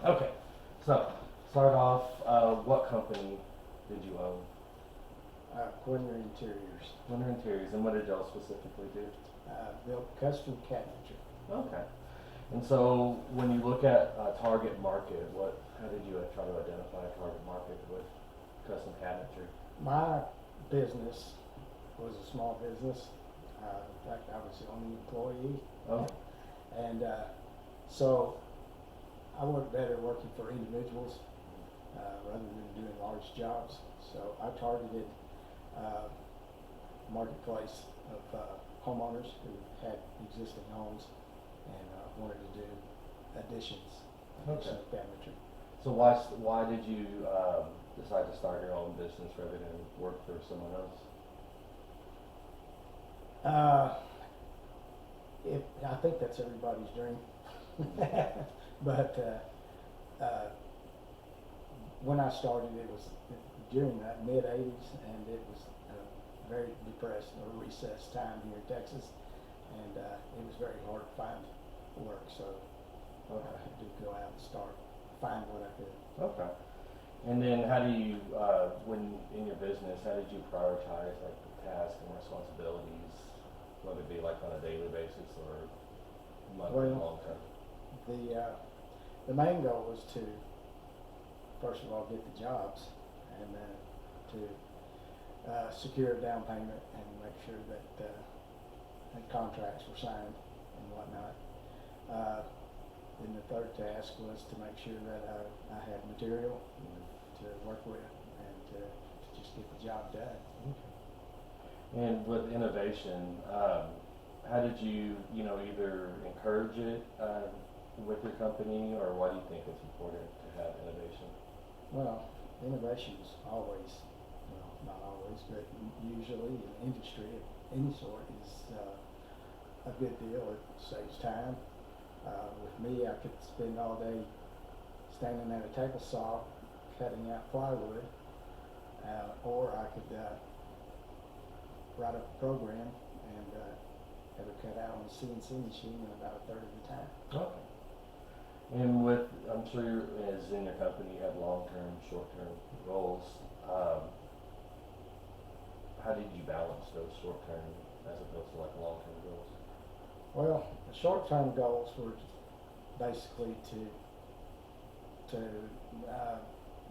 Okay, so start off. What company did you own? Corner Interiors. Winter Interiors, and what did y'all specifically do? Built custom cabinetry. Okay. And so when you look at target market, how did you try to identify a target market with custom cabinetry? My business was a small business. In fact, I was the only employee. Oh, And so I worked better working for individuals rather than doing large jobs. So I targeted marketplace of homeowners who had existing homes and wanted to do additions of Okay. cabinetry. so why did you decide to start your own business rather than work for someone else? I think that's everybody's dream. But when I started, it was during the mid '80s, and it was very depressed or recess time here in Texas, and it was very hard to find work. So I had to go out and find what I could. Okay. And then how do you, when in your business, how did you prioritize like the tasks and responsibilities, whether it be like on a daily basis or monthly, long term? The main goal was to first of all get the jobs, and then to secure a down payment and make sure that contracts were signed and whatnot. Then the third task was to make sure that I had material to work with and to just get the job done. Okay. And with innovation, how did you, either encourage it with your company, or why do you think it's important to have innovation? Well, innovation is always, well, not always, but usually in industry of any sort is a good deal. It saves time. With me, I could spend all day standing at a table saw cutting out plywood, or I could write up a program and have it cut out on a CNC machine in about a third of the time. Okay. And I'm sure as in your company you have long-term, short-term goals. How did you balance those short-term as opposed to like long-term goals? Well, the short-term goals were basically to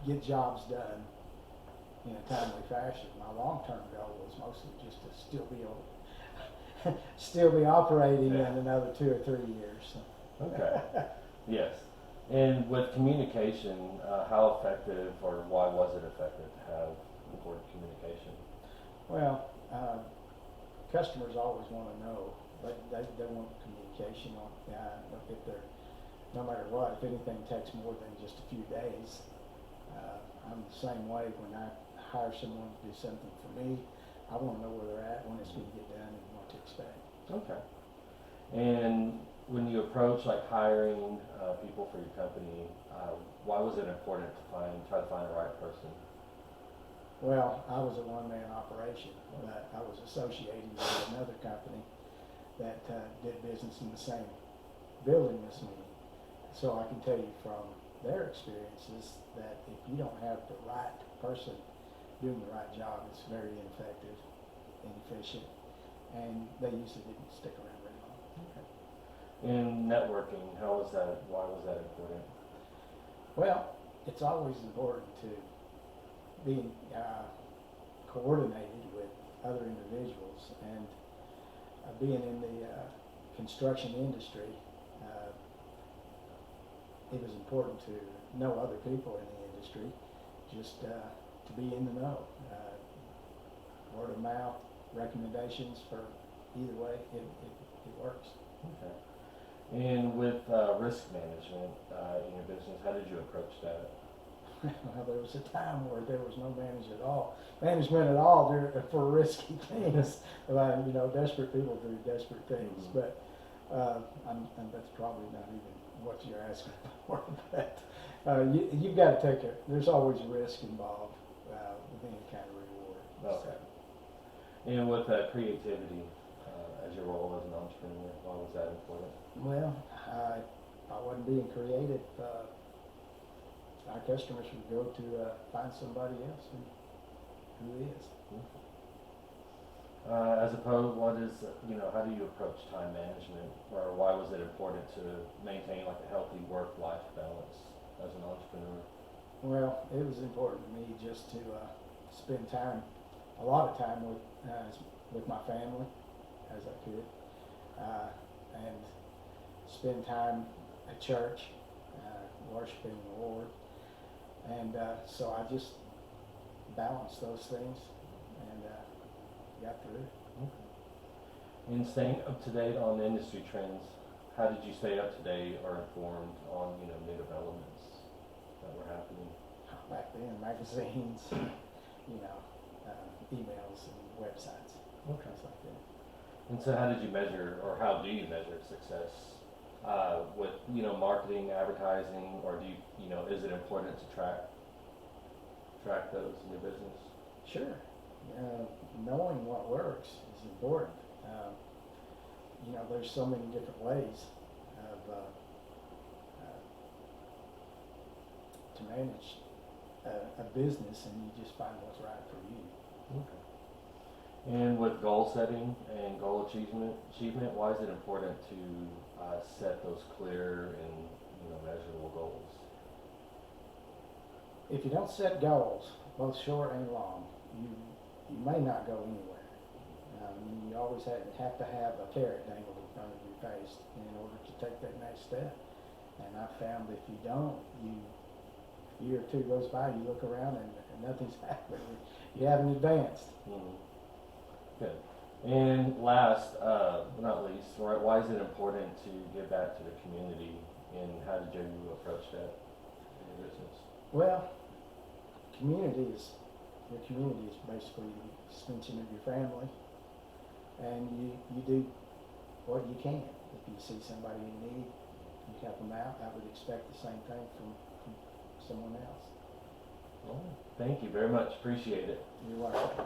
get jobs done in a timely fashion. My long-term goal was mostly just to still be operating in another 2 or 3 years. Okay. Yes. And with communication, how effective or why was it effective to have important communication? Well, customers always want to know. They want communication on if they're, no matter what, if anything takes more than just a few days. I'm the same way when I hire someone to do something for me. I want to know where they're at, when it's going to get done, and what to expect. Okay. And when you approach like hiring people for your company, why was it important to try to find the right person? Well, I was a one-man operation, but I was associated with another company that did business in the same building as me. So I can tell you from their experiences that if you don't have the right person doing the right job, it's very ineffective, inefficient, and they usually didn't stick around very long. Okay. And networking, why was that important? Well, it's always important to be coordinated with other individuals, and being in the construction industry, it was important to know other people in the industry, just to be in the know. Word of mouth, recommendations for either way, it works. Okay. And with risk management in your business, how did you approach that? Well, there was a time where there was no management at all for risky things. Desperate people do desperate things, but that's probably not even what you're asking for. But you've got to there's always risk involved with any kind of reward. Okay. So. And with creativity as your role as an entrepreneur, why was that important? Well, if I wasn't being creative, our customers would go to find somebody else who is. As opposed, what is, how do you approach time management, or why was it important to maintain like a healthy work-life balance as an entrepreneur? Well, it was important to me just to spend time, a lot of time with my family as I could, and spend time at church, worshiping the Lord, and so I just balanced those things and got through it. Okay. In staying up to date on industry trends, how did you stay up to date or informed on new developments that were happening? Back then, magazines, emails and websites, things like that. And so how did you measure, or how do you measure success with, marketing, advertising, or do you, is it important to track those in your business? Sure. Knowing what works is important. There's so many different ways of to manage a business, and you just find what's right for you. Okay. And with goal setting and goal achievement, why is it important to set those clear and measurable goals? If you don't set goals, both short and long, you may not go anywhere. You always have to have a carrot dangled in front of your face in order to take that next step. And I found if you don't, a year or two goes by, you look around and nothing's happening. You haven't advanced. Mm-hmm. Good. And last, but not least, right, why is it important to give back to the community, and how did you approach that in your business? Well, your community is basically the extension of your family, and you do what you can. If you see somebody in need, you help them out. I would expect the same thing from someone else. Well, thank you very much. Appreciate it. You're welcome.